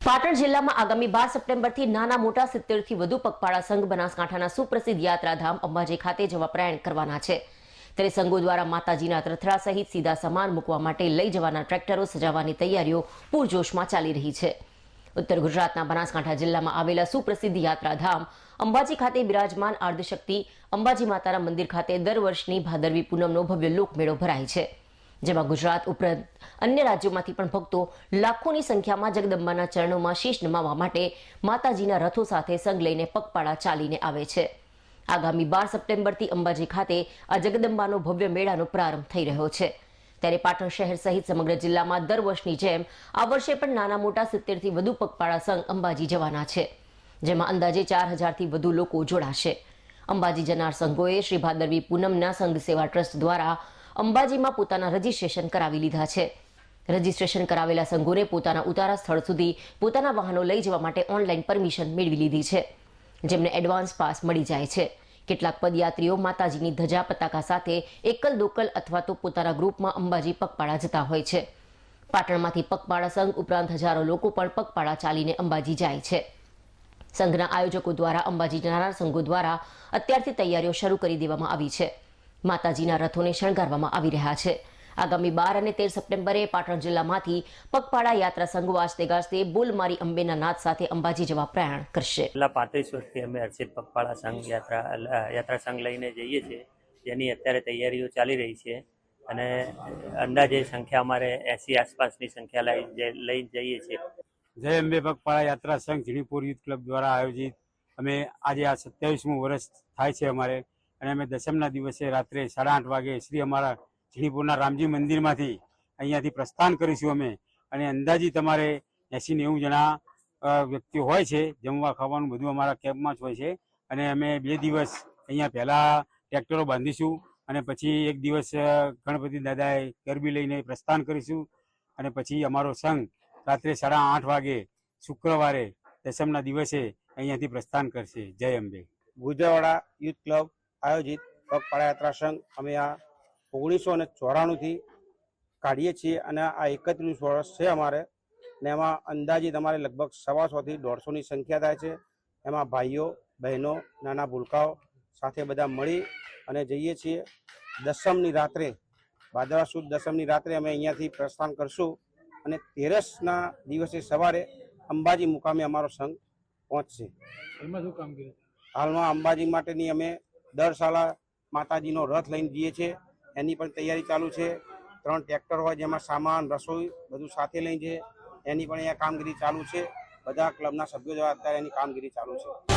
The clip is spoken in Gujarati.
પાટણ જિલ્લામાં આગામી 12 સપ્ટેમ્બરથી નાના મોટા 70 થી વધુ પગપાળા સંઘ બનાસકાંઠાના સુપ્રસિદ્ધ યાત્રાધામ અંબાજી ખાતે જવા પ્રયાણ કરવાના છે। ત્યારે સંઘો દ્વારા માતાજીના રથડા સહિત સીધા સામાન મૂકવા માટે લઈ જવાના ટ્રેક્ટરો સજાવવાની તૈયારીઓ પૂરજોશમાં ચાલી રહી છે। ઉત્તર ગુજરાતના બનાસકાંઠા જિલ્લામાં આવેલા સુપ્રસિદ્ધ યાત્રાધામ અંબાજી ખાતે બિરાજમાન આદ્યશક્તિ અંબાજી માતાના મંદિર ખાતે દર વર્ષની ભાદરવી પૂનમનો ભવ્ય લોકમેળો ભરાય છે, જેમાં ગુજરાત ઉપરાંત અન્ય રાજ્યોમાંથી પણ ભક્તો લાખોની સંખ્યામાં જગદંબાના ચરણોમાં શીશ નમાવવા માટે માતાજીના રથો સાથે સંગ લઈને પગપાળા ચાલીને આવે છે। આગામી 12 સપ્ટેમ્બરથી અંબાજી ખાતે આ જગદંબાનો ભવ્ય મેળાનો પ્રારંભ થઈ રહ્યો છે। ત્યારે પાટણ શહેર સહિત સમગ્ર જિલ્લામાં દર વર્ષની જેમ આ વર્ષે પણ નાના મોટા 70 થી વધુ પગપાળા સંઘ અંબાજી જવાના છે, જેમાં અંદાજે 4000 થી વધુ લોકો જોડાશે। અંબાજી જનાર સંઘોએ શ્રી ભાદરવી પૂનમના સંઘ સેવા ટ્રસ્ટ દ્વારા અંબાજીમાં પોતાના રજીસ્ટ્રેશન કરાવી લીધા છે। રજીસ્ટ્રેશન કરાવેલા સંઘોને પોતાના ઉતારા સ્થળ સુધી પોતાના વાહનો લઈ જવા માટે ઓનલાઈન પરમિશન મેળવી લીધી છે, જેમને એડવાન્સ પાસ મળી જાય છે। કેટલાક પદયાત્રીઓ માતાજીની ધજા પતાકા સાથે એકલ દોકલ અથવા તો પોતાના ગ્રુપમાં અંબાજી પગપાળા જતા હોય છે। પાટણમાંથી પગપાળા સંઘ ઉપરાંત હજારો લોકો પણ પગપાળા ચાલીને અંબાજી જાય છે। સંઘના આયોજકો દ્વારા અંબાજી જનારા સંઘો દ્વારા અત્યારથી તૈયારીઓ શરૂ કરી દેવામાં આવી છે। માતાજીના રથોને શણગારવામાં આવી રહ્યા છે। આગામી 12 અને 13 સપ્ટેમ્બરે પાટણ જિલ્લામાંથી પગપાળા યાત્રા સંઘો વાજતે ગાજતે બોલ મારી અંબેના નાદ સાથે અંબાજી જવા પ્રયાણ કરશે। છેલ્લા 35 વર્ષથી અમે હર્ષિત પગપાળા સંઘ યાત્રા સંઘ લઈને જઈએ છીએ, જેની અત્યારે તૈયારીઓ ચાલી રહી છે અને અંદાજે સંખ્યા અમારે 80 આસપાસની સંખ્યા લઈ જઈએ છીએ। જય અંબે પગપાળા યાત્રા સંઘ ઝીણીપુર યુથ ક્લબ દ્વારા આયોજિત અમે આજે આ 27મું વર્ષ થાય છે અમારે, અને અમે દસમના દિવસે રાત્રે 8:30 વાગે શ્રી અમારા ઝીણીપુરના રામજી મંદિરમાંથી અહીંયાથી પ્રસ્થાન કરીશું અમે, અને અંદાજિત અમારે 80-90 જણા વ્યક્તિઓ હોય છે। જમવા ખાવાનું બધું અમારા કેમ્પમાં જ હોય છે, અને અમે 2 દિવસ અહીંયા પહેલાં ટ્રેક્ટરો બાંધીશું અને પછી એક દિવસ ગણપતિ દાદાએ ગરબી લઈને પ્રસ્થાન કરીશું, અને પછી અમારો સંઘ રાત્રે 8:30 વાગે શુક્રવારે દસમના દિવસે અહીંયાથી પ્રસ્થાન કરશે। જય અંબે। ગુજરાવાડા યુથ ક્લબ આયોજિત પગપાળા યાત્રા સંઘ અમે આ 1994થી કાઢીએ છીએ, અને આ 31 વર્ષ છે અમારે, ને એમાં અંદાજિત અમારે લગભગ 125 થી 150ની સંખ્યા થાય છે। એમાં ભાઈઓ બહેનો નાના ભૂલકાઓ સાથે બધા મળી અને જઈએ છીએ। દસમની રાત્રે ભાદરવા સુદ દસમની રાત્રે અમે અહીંયાથી પ્રસ્થાન કરશું, અને 13ના દિવસે સવારે અંબાજી મુકામે અમારો સંઘ પહોંચશે। હાલમાં અંબાજી માટેની અમે દર સાલા માતાજીનો રથ લઈને જઈએ છીએ, એની પણ તૈયારી ચાલુ છે। 3 ટ્રેક્ટર હોય જેમાં સામાન રસોઈ બધું સાથે લઈને છે, એની પણ અહીંયા કામગીરી ચાલુ છે। બધા ક્લબના સભ્યો દ્વારા અત્યારે એની કામગીરી ચાલુ છે।